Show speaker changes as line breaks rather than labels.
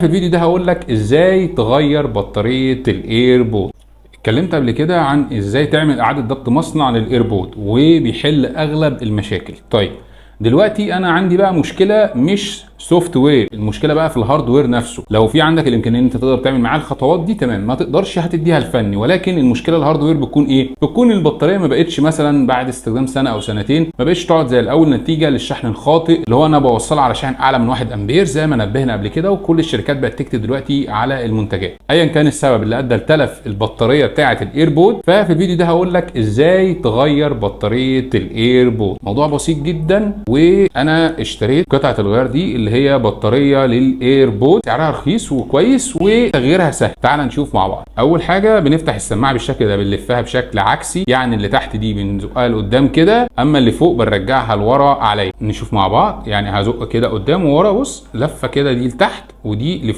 في الفيديو ده هقول لك ازاي تغير بطارية الايربود. اتكلمت قبل كده عن ازاي تعمل اعادة ضبط مصنع للايربود وبيحل اغلب المشاكل. طيب دلوقتي انا عندي بقى مشكلة مش سوفت وير، المشكلة بقى في الهاردوير نفسه. لو في عندك الامكانية ان انت تقدر تعمل معاه الخطوات دي تمام، ما تقدرش هتديها الفني، ولكن المشكلة الهاردوير بتكون ايه؟ بتكون البطارية ما بقتش مثلا بعد استخدام سنة او سنتين ما بقتش تقعد زي الاول نتيجة للشحن الخاطئ اللي هو انا بوصلها على شحن اعلى من 1 امبير زي ما نبهنا قبل كده، وكل الشركات بقت تكتب دلوقتي على المنتجات. ايا كان السبب اللي ادى لتلف البطارية بتاعة الايربود، ففي الفيديو ده هقول لك ازاي تغير بطارية الايربود. موضوع بسيط جدا، وانا اشتريت قطعة الغيار دي اللي هي بطارية للايربود، سعرها رخيص وكويس وتغييرها سهل. تعال نشوف مع بعض. اول حاجة بنفتح السماعة بالشكل ده، بنلفها بشكل عكسي، يعني اللي تحت دي بنزقها لقدام كده، اما اللي فوق بنرجعها لورا عليا. نشوف مع بعض، يعني هزق كده قدام وورا، بص لفة كده دي لتحت ودي